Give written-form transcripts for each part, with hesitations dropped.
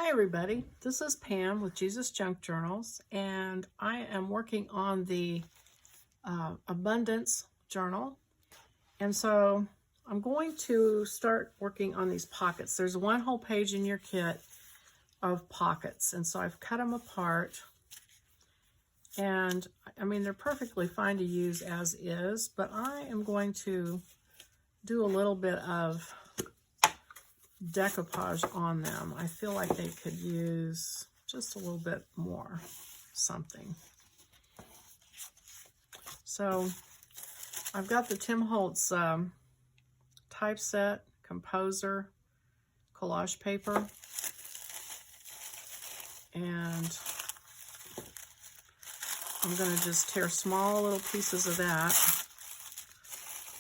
Hi everybody, this is Pam with Jesus Junk Journals, and I am working on the Abundance Journal. And so I'm going to start working on these pockets. There's one whole page in your kit of pockets, and so I've cut them apart. And I mean, they're perfectly fine to use as is, but I am going to do a little bit of decoupage on them. I feel like they could use just a little bit more something. So I've got the Tim Holtz typeset, composer, collage paper, and I'm going to just tear small little pieces of that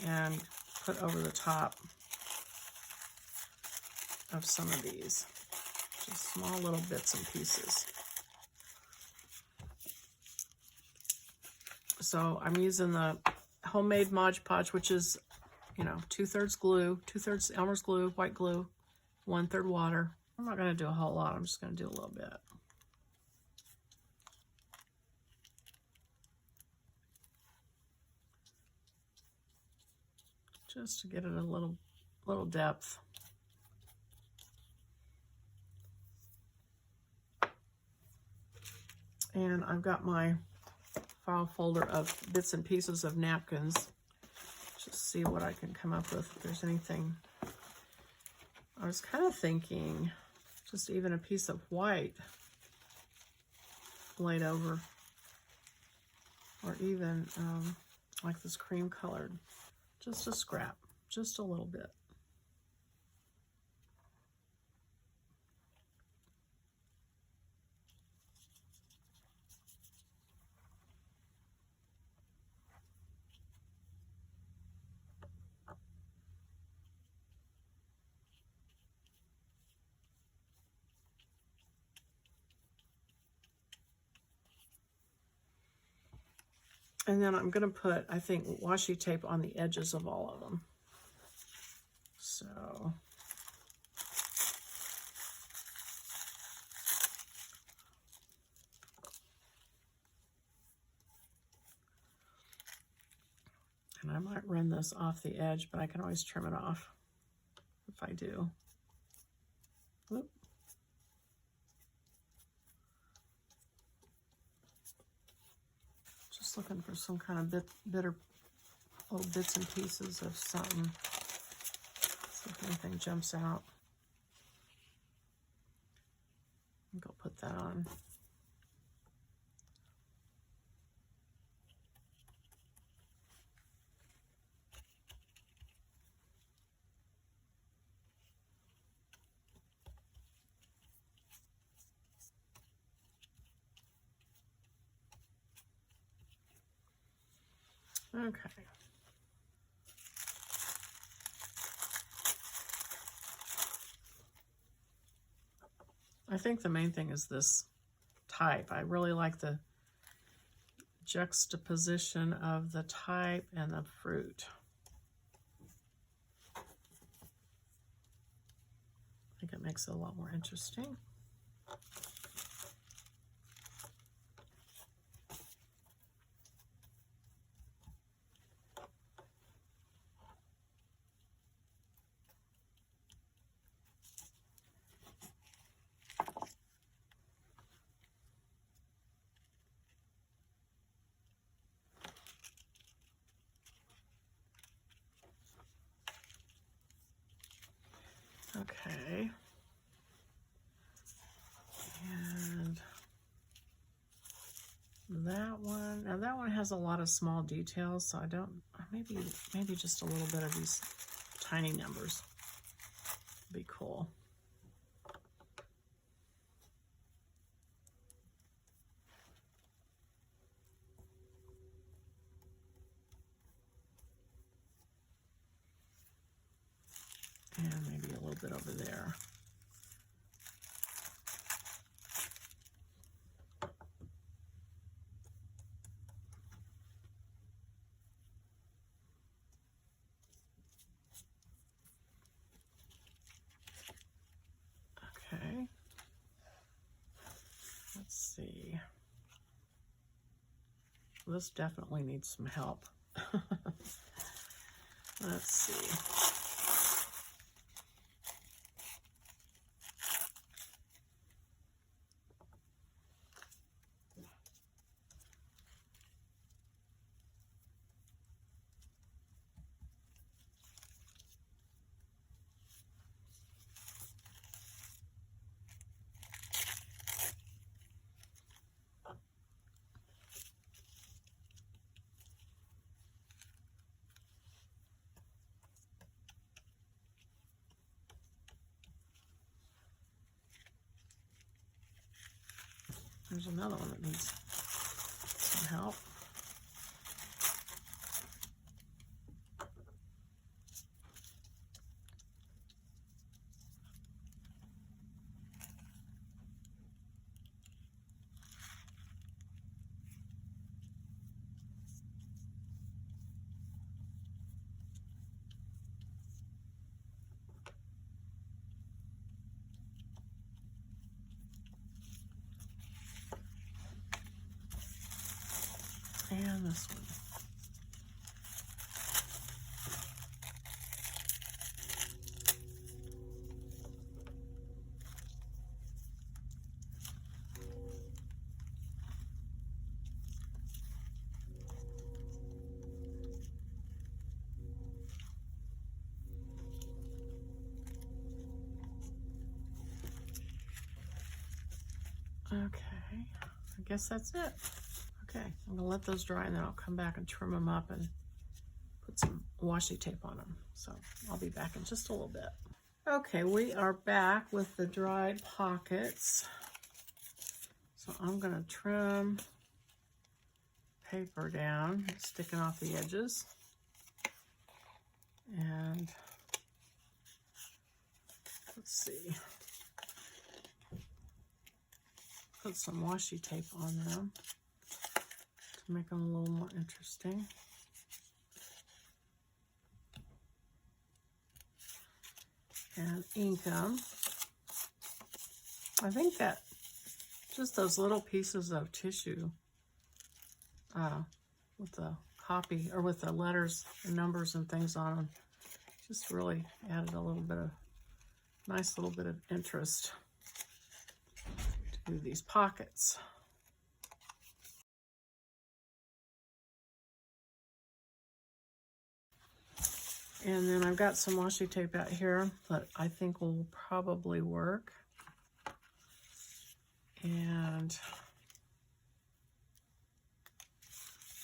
and put over the top of some of these, just small little bits and pieces. So I'm using the homemade Mod Podge, which is, 2/3 glue, 2/3 Elmer's glue, white glue, 1/3 water. I'm not going to do a whole lot. I'm just going to do a little bit. Just to get it a little depth. And I've got my file folder of bits and pieces of napkins. Just see what I can come up with, if there's anything. I was kind of thinking just even a piece of white laid over, or even like this cream colored, just a scrap, just a little bit. And then I'm going to put, I think, washi tape on the edges of all of them. So and I might run this off the edge, but I can always trim it off if I do. Oop. Just looking for some kind of little bits and pieces of something. See if anything jumps out. I think I'll put that on. Okay. I think the main thing is this type. I really like the juxtaposition of the type and the fruit. I think it makes it a lot more interesting. Okay, and that one, now that one has a lot of small details, so I don't, maybe just a little bit of these tiny numbers would be cool. And maybe a little bit over there. Okay. this definitely needs some help. Let's see. There's another one that needs some help. And this one. Okay, I guess that's it. Okay, I'm gonna let those dry and then I'll come back and trim them up and put some washi tape on them. So I'll be back in just a little bit. Okay, we are back with the dried pockets. So I'm gonna trim paper down, sticking off the edges. And let's see. Put some washi tape on them to make them a little more interesting. And ink them. I think that just those little pieces of tissue with the copy or with the letters and numbers and things on them just really added a little bit of nice little bit of interest to these pockets. And then I've got some washi tape out here that I think will probably work. And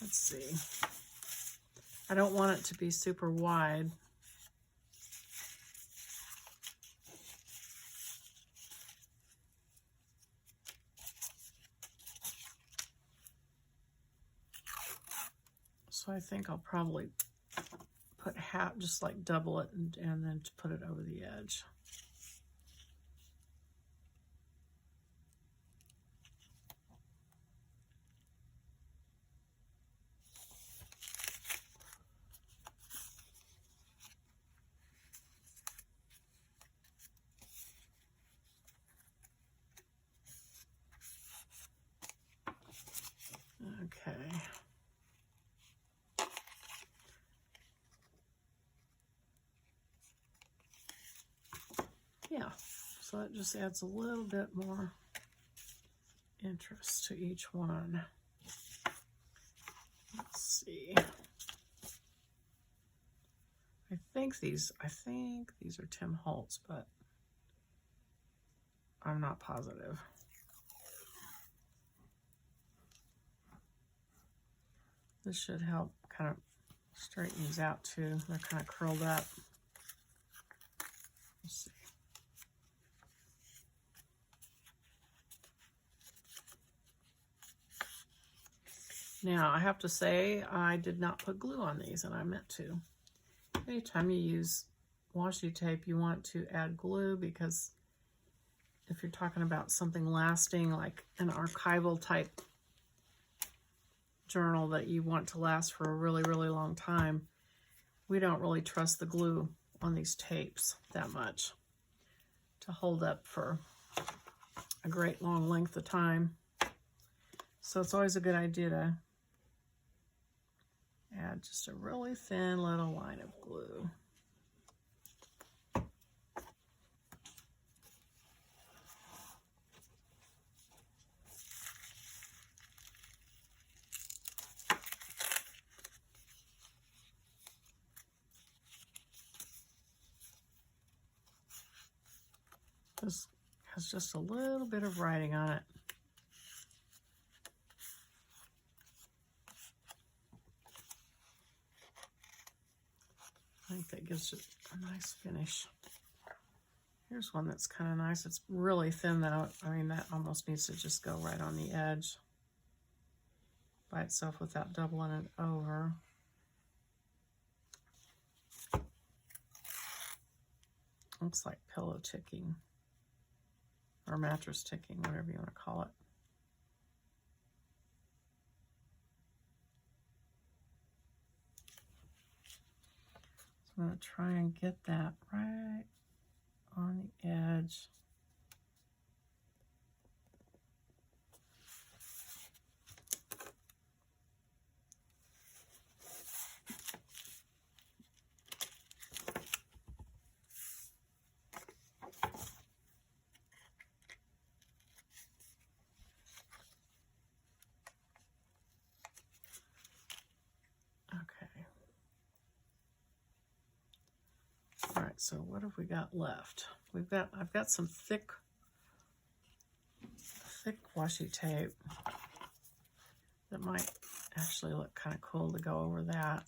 let's see. I don't want it to be super wide. So I think I'll probably put half, just like double it and then put it over the edge. Okay. Yeah, so that just adds a little bit more interest to each one. Let's see. I think these are Tim Holtz, but I'm not positive. This should help kind of straighten these out too. They're kind of curled up. Let's see. Now, I have to say, I did not put glue on these, and I meant to. Anytime you use washi tape, you want to add glue, because if you're talking about something lasting, like an archival type journal that you want to last for a really, really long time, we don't really trust the glue on these tapes that much to hold up for a great long length of time. So it's always a good idea to add just a really thin little line of glue. This has just a little bit of writing on it. I think that gives it a nice finish. Here's one that's kind of nice. It's really thin though. I mean, that almost needs to just go right on the edge by itself without doubling it over. Looks like pillow ticking or mattress ticking, whatever you want to call it. So I'm going to try and get that right on the edge. All right, so what have we got left? I've got some thick washi tape that might actually look kind of cool to go over that.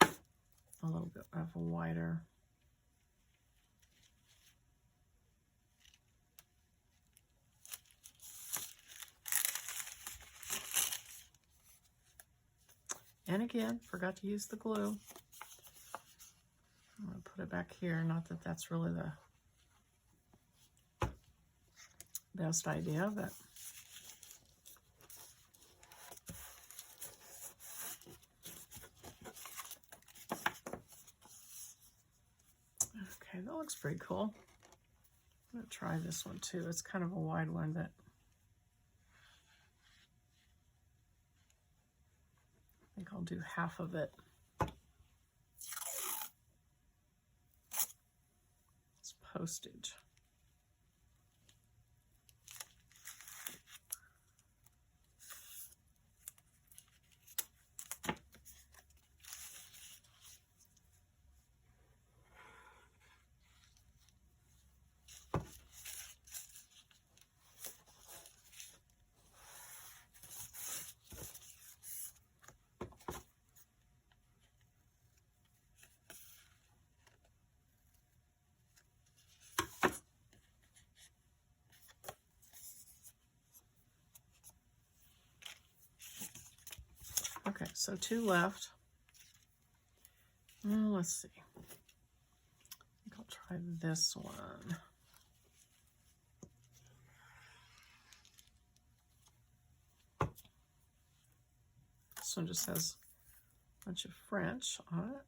A little bit of a wider. And again, forgot to use the glue. I'm going to put it back here. Not that that's really the best idea, but okay, that looks pretty cool. I'm going to try this one too. It's kind of a wide one, but I think I'll do half of it. It's postage. Okay, so 2 left. Let's see. I think I'll try this one. This one just has a bunch of French on it.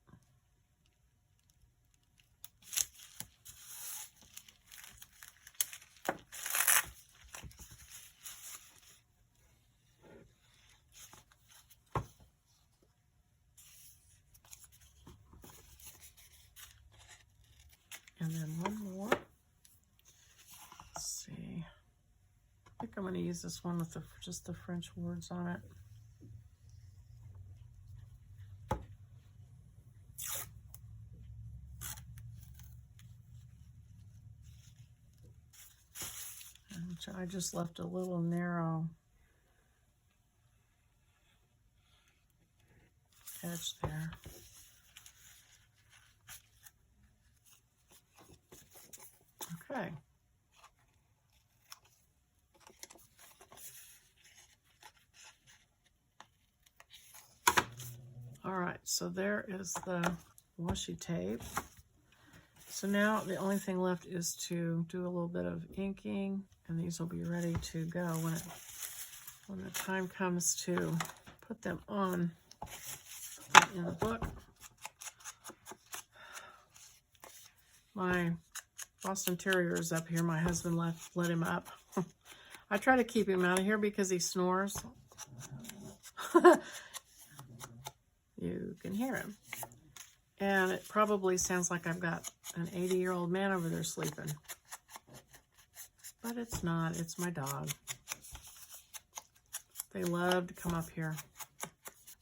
And then one more. Let's see. I think I'm going to use this one with just the French words on it. And I just left a little narrow edge there. Okay. All right, so there is the washi tape. So now the only thing left is to do a little bit of inking, and these will be ready to go when the time comes to put them on in the book. My Boston Terrier is up here. My husband let him up. I try to keep him out of here because he snores. you can hear him. And it probably sounds like I've got an 80-year-old man over there sleeping. But it's not. It's my dog. They love to come up here.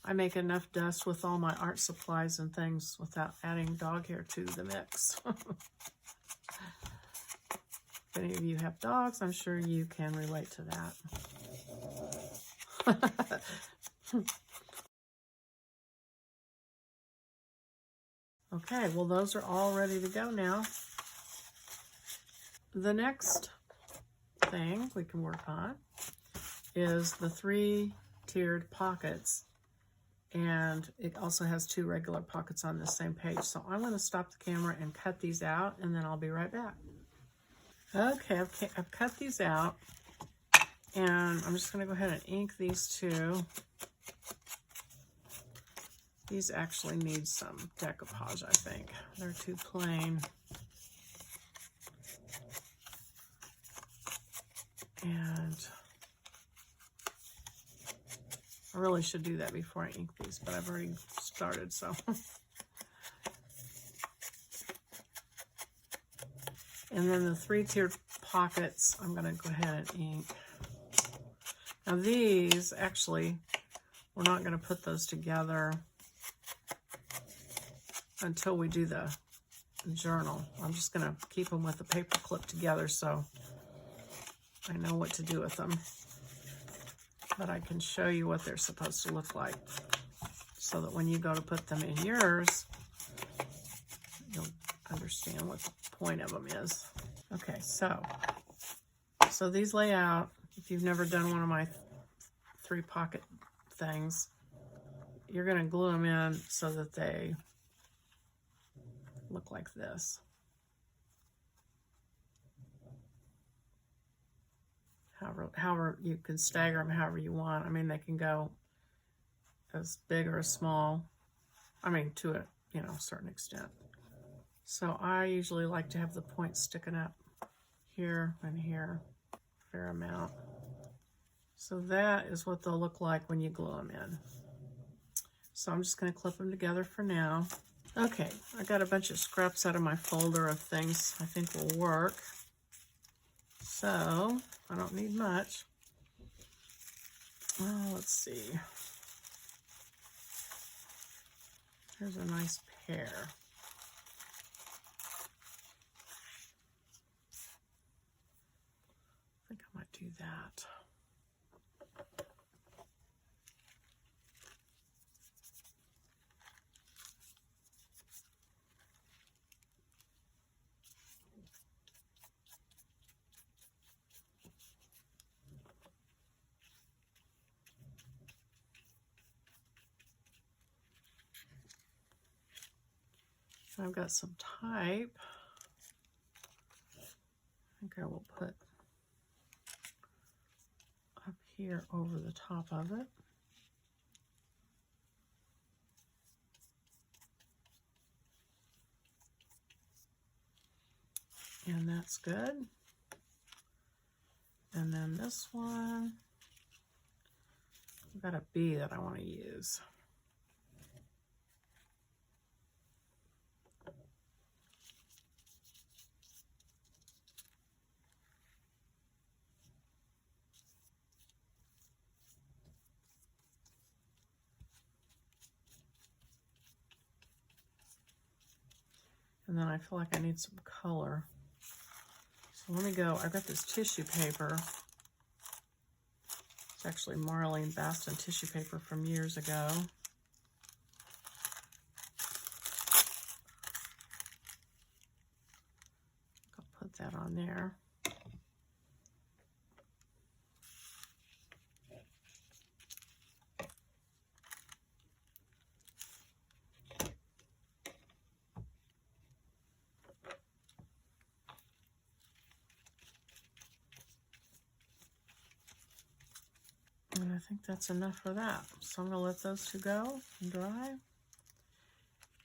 I make enough dust with all my art supplies and things without adding dog hair to the mix. If any of you have dogs, I'm sure you can relate to that. Okay, well, those are all ready to go now. The next thing we can work on is the 3-tiered pockets. And it also has 2 regular pockets on the same page. So I'm going to stop the camera and cut these out, and then I'll be right back. Okay, I've cut these out, and I'm just going to go ahead and ink these 2. These actually need some decoupage, I think. They're too plain. And I really should do that before I ink these, but I've already started, so. And then the 3-tiered pockets, I'm going to go ahead and ink. Now these, actually, we're not going to put those together until we do the journal. I'm just going to keep them with the paper clip together so I know what to do with them. But I can show you what they're supposed to look like so that when you go to put them in yours, you'll understand what the point of them is. Okay, so these lay out. If you've never done one of my 3-pocket things, you're going to glue them in so that they look like this. However, you can stagger them however you want. I mean, they can go as big or as small. I mean, to a certain extent. So I usually like to have the points sticking up here and here, a fair amount. So that is what they'll look like when you glue them in. So I'm just going to clip them together for now. Okay, I got a bunch of scraps out of my folder of things I think will work. So I don't need much. Let's see. Here's a nice pear. I think I might do that. I've got some type. I think I will put up here over the top of it. And that's good. And then this one, I've got a bee that I want to use. And then I feel like I need some color. So let me go. I've got this tissue paper. It's actually Marlene Baston tissue paper from years ago. I'll put that on there. And I think that's enough for that. So I'm going to let those 2 go and dry.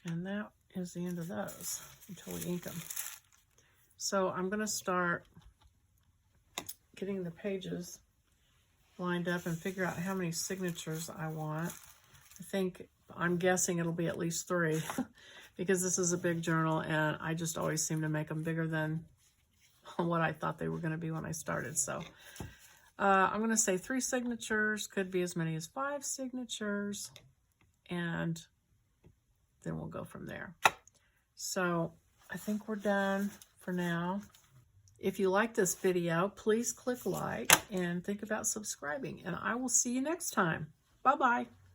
And that is the end of those until we ink them. So I'm going to start getting the pages lined up and figure out how many signatures I want. I think I'm guessing it'll be at least 3 because this is a big journal and I just always seem to make them bigger than what I thought they were going to be when I started. So I'm going to say 3 signatures, could be as many as 5 signatures, and then we'll go from there. So I think we're done for now. If you like this video, please click like and think about subscribing, and I will see you next time. Bye-bye.